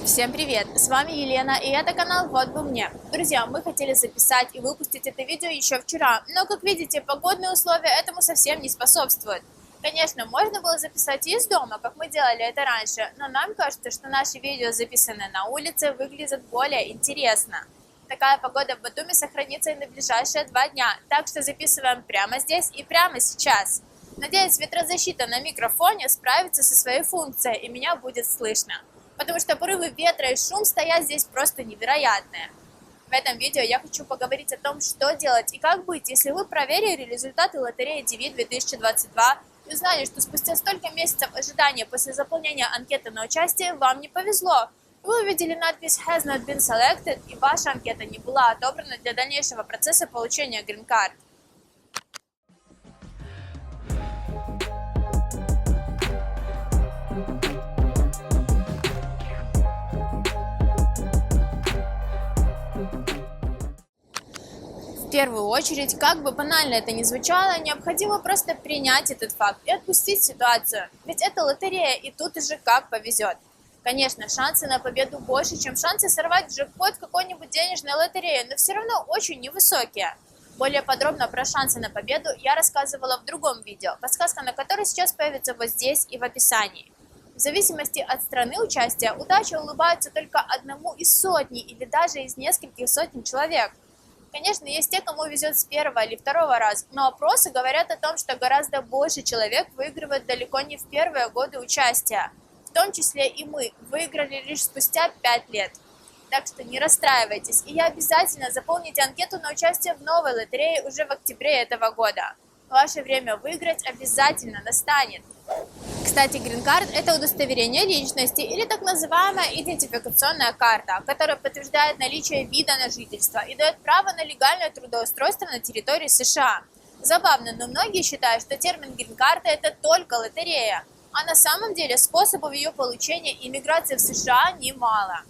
Всем привет! С вами Елена, и это канал «Вот бы мне». Друзья, мы хотели записать и выпустить это видео еще вчера, но, как видите, погодные условия этому совсем не способствуют. Конечно, можно было записать и из дома, как мы делали это раньше, но нам кажется, что наши видео, записанные на улице, выглядят более интересно. Такая погода в Батуми сохранится и на ближайшие 2 дня, так что записываем прямо здесь и прямо сейчас. Надеюсь, ветрозащита на микрофоне справится со своей функцией, и меня будет слышно. Потому что порывы ветра и шум стоят здесь просто невероятные. В этом видео я хочу поговорить о том, что делать и как быть, если вы проверили результаты лотереи DV 2022 и узнали, что спустя столько месяцев ожидания после заполнения анкеты на участие вам не повезло. Вы увидели надпись «Has not been selected» и ваша анкета не была отобрана для дальнейшего процесса получения Green Card. В первую очередь, как бы банально это ни звучало, необходимо просто принять этот факт и отпустить ситуацию. Ведь это лотерея, и тут уже как повезет. Конечно, шансы на победу больше, чем шансы сорвать джекпот какой-нибудь денежной лотереи, но все равно очень невысокие. Более подробно про шансы на победу я рассказывала в другом видео, подсказка на которое сейчас появится вот здесь и в описании. В зависимости от страны участия, удача улыбается только одному из сотни или даже из нескольких сотен человек. Конечно, есть те, кому везет с первого или второго раза, но опросы говорят о том, что гораздо больше человек выигрывает далеко не в первые годы участия. В том числе и мы выиграли лишь спустя 5 лет. Так что не расстраивайтесь, и я обязательно заполните анкету на участие в новой лотерее уже в октябре этого года. Ваше время выиграть обязательно настанет. Кстати, Green Card – это удостоверение личности или так называемая идентификационная карта, которая подтверждает наличие вида на жительство и дает право на легальное трудоустройство на территории США. Забавно, но многие считают, что термин Green Card – это только лотерея, а на самом деле способов ее получения и иммиграции в США немало.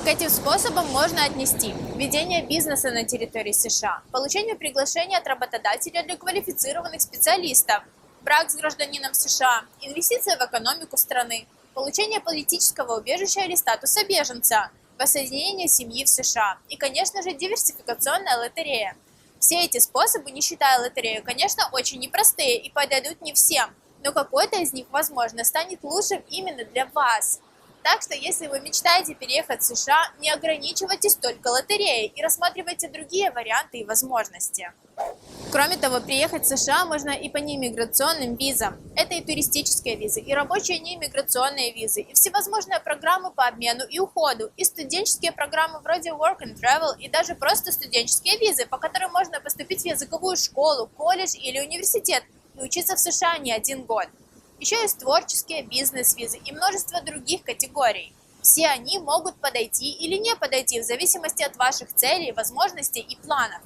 К этим способам можно отнести ведение бизнеса на территории США, получение приглашения от работодателя для квалифицированных специалистов, брак с гражданином США, инвестиции в экономику страны, получение политического убежища или статуса беженца, воссоединение семьи в США и, конечно же, диверсификационная лотерея. Все эти способы, не считая лотерею, конечно, очень непростые и подойдут не всем, но какой-то из них, возможно, станет лучшим именно для вас. Так что, если вы мечтаете переехать в США, не ограничивайтесь только лотереей и рассматривайте другие варианты и возможности. Кроме того, приехать в США можно и по неиммиграционным визам. Это и туристические визы, и рабочие неиммиграционные визы, и всевозможные программы по обмену и уходу, и студенческие программы вроде Work and Travel, и даже просто студенческие визы, по которым можно поступить в языковую школу, колледж или университет и учиться в США не 1 год. Еще есть творческие бизнес-визы и множество других категорий. Все они могут подойти или не подойти в зависимости от ваших целей, возможностей и планов.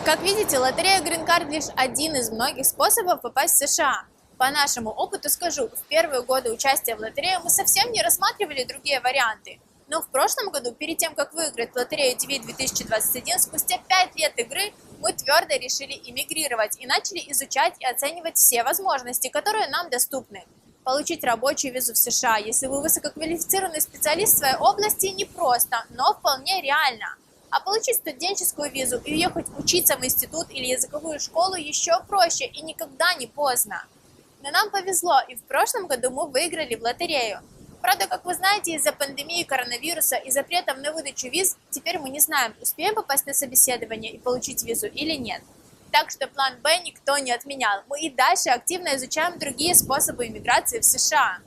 Как видите, лотерея Green Card лишь один из многих способов попасть в США. По нашему опыту скажу, в первые годы участия в лотерее мы совсем не рассматривали другие варианты. Но в прошлом году, перед тем, как выиграть лотерею DV 2021, спустя 5 лет игры, мы твердо решили эмигрировать и начали изучать и оценивать все возможности, которые нам доступны. Получить рабочую визу в США, если вы высококвалифицированный специалист в своей области, непросто, но вполне реально. А получить студенческую визу и уехать учиться в институт или языковую школу еще проще и никогда не поздно. Но нам повезло, и в прошлом году мы выиграли в лотерею. Правда, как вы знаете, из-за пандемии коронавируса и запретов на выдачу виз, теперь мы не знаем, успеем попасть на собеседование и получить визу или нет. Так что план Б никто не отменял. Мы и дальше активно изучаем другие способы иммиграции в США.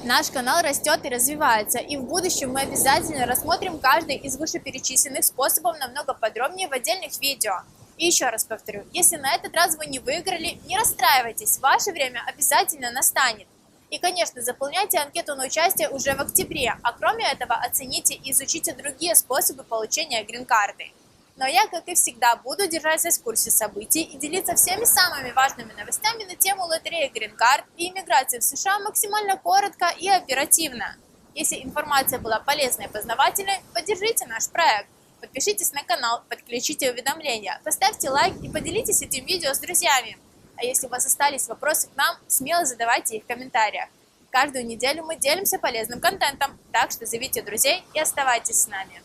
Наш канал растет и развивается, и в будущем мы обязательно рассмотрим каждый из вышеперечисленных способов намного подробнее в отдельных видео. И еще раз повторю, если на этот раз вы не выиграли, не расстраивайтесь, ваше время обязательно настанет. И, конечно, заполняйте анкету на участие уже в октябре, а кроме этого оцените и изучите другие способы получения грин-карты. Но я, как и всегда, буду держать вас в курсе событий и делиться всеми самыми важными новостями на тему лотереи Green Card и иммиграции в США максимально коротко и оперативно. Если информация была полезной и познавательной, поддержите наш проект. Подпишитесь на канал, подключите уведомления, поставьте лайк и поделитесь этим видео с друзьями. А если у вас остались вопросы к нам, смело задавайте их в комментариях. Каждую неделю мы делимся полезным контентом, так что зовите друзей и оставайтесь с нами.